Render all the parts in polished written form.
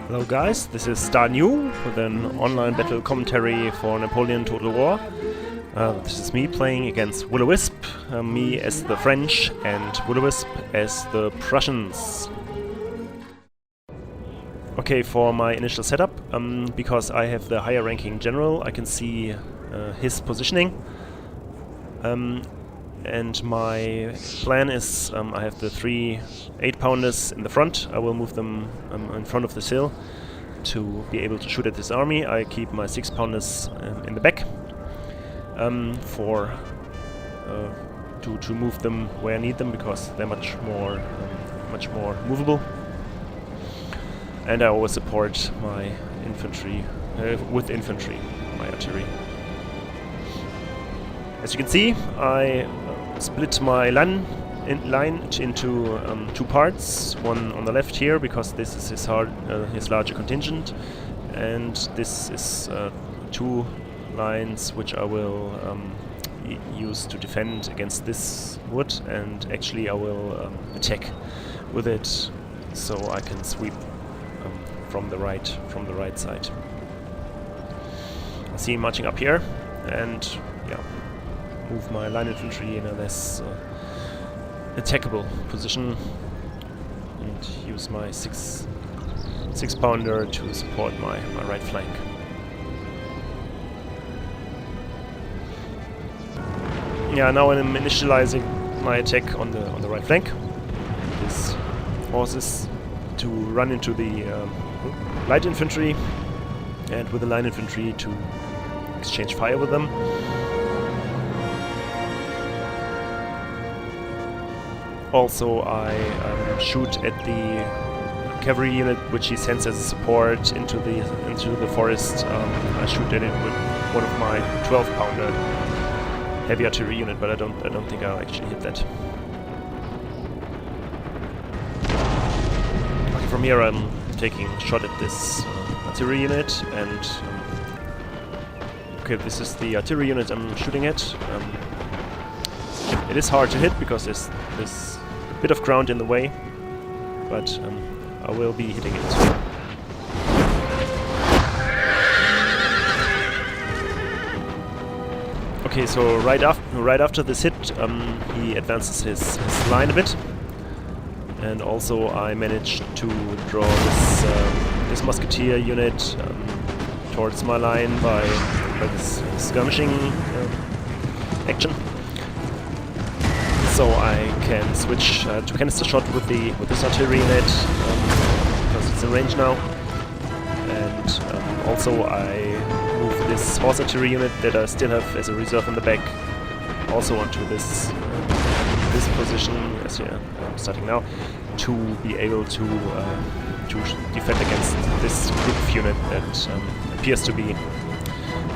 Hello guys, this is daniu with an online battle commentary for Napoleon Total War. This is me playing against wilothewisp, me as the French and wilothewisp as the Prussians. Okay, for my initial setup, because I have the higher ranking general, I can see his positioning. And my plan is, I have the 3 8-pounders in the front. I will move them in front of this hill to be able to shoot at this army. I keep my 6-pounders in the back to move them where I need them, because they're much more movable. And I always support my infantry with infantry, my artillery. As you can see, I split my line into 2 parts. One on the left here, because this is his larger contingent, and this is 2 lines which I will use to defend against this wood, and actually I will attack with it, so I can sweep from the right side. I see him marching up here, and yeah, move my line infantry in a less attackable position and use my 6-pounder to support my right flank. Yeah, now I'm initializing my attack on the right flank. This forces to run into the light infantry, and with the line infantry to exchange fire with them. Also, I shoot at the cavalry unit which he sends as a support into the forest. I shoot at it with one of my 12-pounder heavy artillery unit, but I don't think I'll actually hit that. Okay, from here I'm taking a shot at this artillery unit, and okay, this is the artillery unit I'm shooting at. It is hard to hit because there's this bit of ground in the way, but I will be hitting it. Okay, so right after this hit, he advances his line a bit, and also I managed to draw this musketeer unit towards my line by this skirmishing action. So I can switch to canister shot with this artillery unit, because it's in range now. And also I move this horse artillery unit that I still have as a reserve in the back also onto this position, as I'm starting now, to be able to defend against this group of unit that appears to be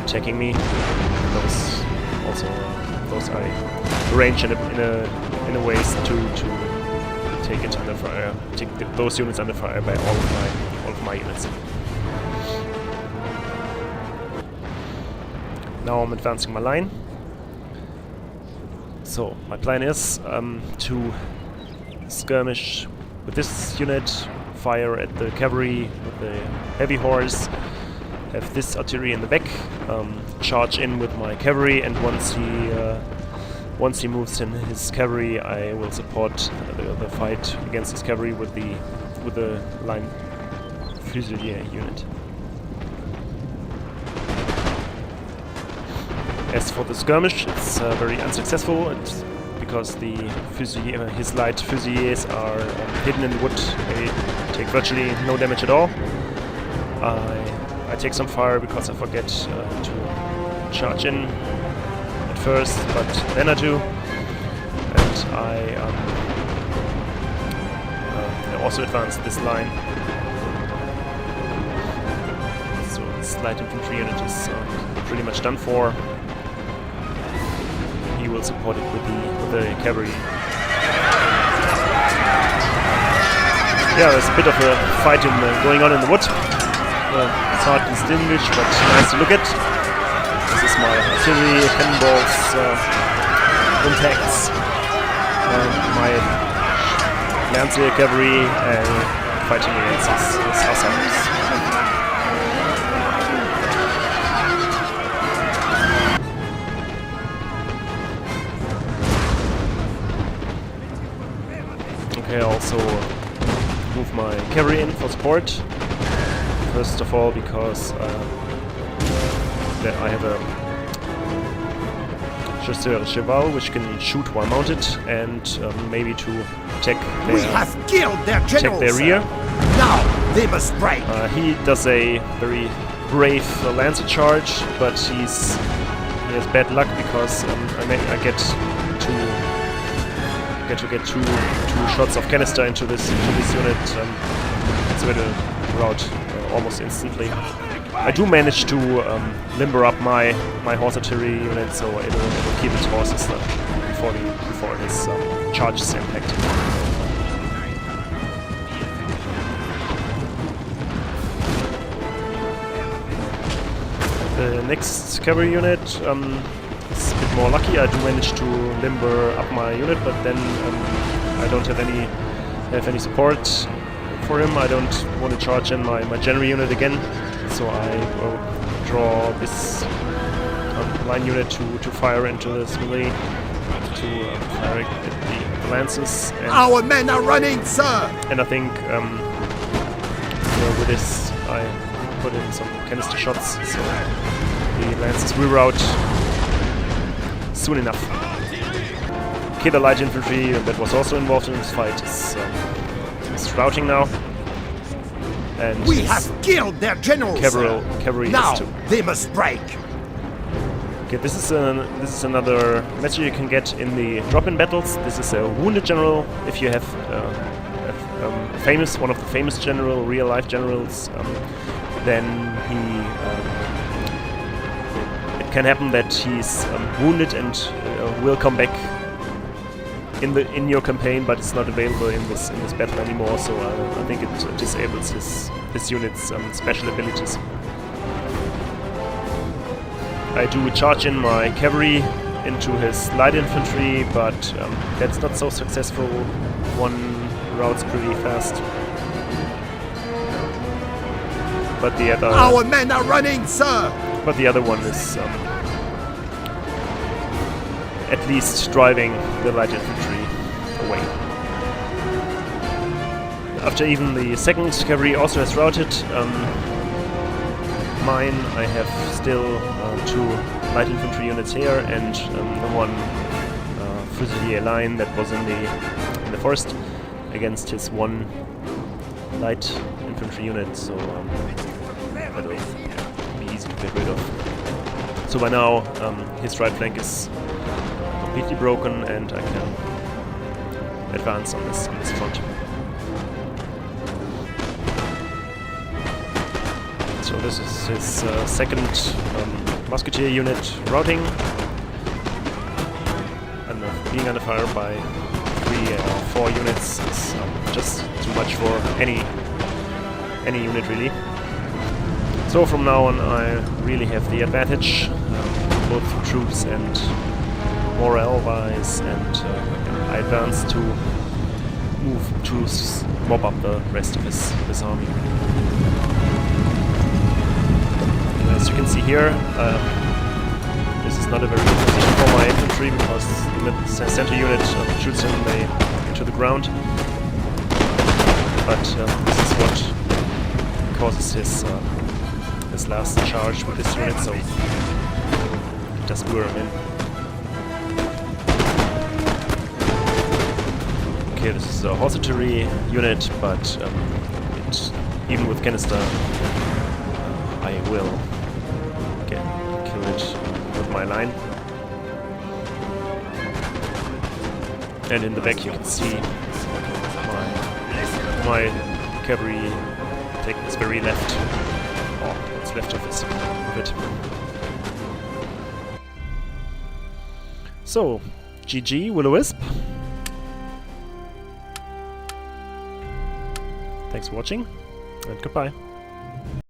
attacking me. Those I arrange in a ways to take it under fire, take those units under fire by all of my units. Now I'm advancing my line. So my plan is to skirmish with this unit, fire at the cavalry with the heavy horse, have this artillery in the back, charge in with my cavalry, and once he moves in his cavalry, I will support the fight against his cavalry with the line fusilier unit. As for the skirmish, it's very unsuccessful. It's because his light fusiliers are hidden in the wood. They take virtually no damage at all. I take some fire because I forget to charge in at first, but then I do. And I also advance this line. So this light infantry unit is pretty much done for. He will support it with the cavalry. Yeah, there's a bit of a fight going on in the wood. It's hard to distinguish, but nice to look at. This is my artillery, cannonballs, impacts, and my Lancier cavalry fighting against his hussars. Okay, I also move my cavalry in for support. First of all, because I have a chasseur cheval which can shoot while mounted, and maybe to attack their, We have killed their general, their rear. Now they must break. He does a very brave lancer charge, but he has bad luck because I get two shots of canister into this unit. It's going to rout almost instantly. I do manage to limber up my horse artillery unit, so it'll keep its horses before this charge is impacted. The next cavalry unit is a bit more lucky. I do manage to limber up my unit, but then I don't have any support for him. I don't want to charge in my general unit again, so I will draw this line unit to fire into this melee, to fire at the lances. And our men are running, sir! And I think with this I put in some canister shots, so the lances will rout soon enough. Okay, the light infantry that was also involved in this fight is routing now, and we have killed their general. Cavalry now is too. They must break. Okay, this is another message you can get in the drop-in battles. This is a wounded general. If you have one of the famous real-life generals, then it can happen that he's wounded and will come back in your campaign, but it's not available in this battle anymore. So I think it disables his unit's special abilities. I do charge in my cavalry into his light infantry, but that's not so successful. One routes pretty fast. But the other... Our men are running, sir! But the other one is at least driving the light infantry away. After even the second cavalry also has routed mine, I have still two light infantry units here and the one fusilier line that was in the forest against his one light infantry unit, so that'll be easy to get rid of. So by now his right flank is completely broken and I can advance on this front. So this is his second musketeer unit routing, and being under fire by 3 or 4 units is just too much for any unit really. So from now on I really have the advantage, both troops and morale-wise, and I advance to move to mob up the rest of his army. As you can see here, this is not a very good position for my infantry because the center unit shoots him into the ground. But this is what causes his last charge with this unit, so it does lure him in. Okay, this is a horse artillery unit, but even with canister, I will kill it with my line. And in the back you can see my cavalry take this very left, or what's left of it. So, GG, will-o-wisp. Thanks for watching, and goodbye.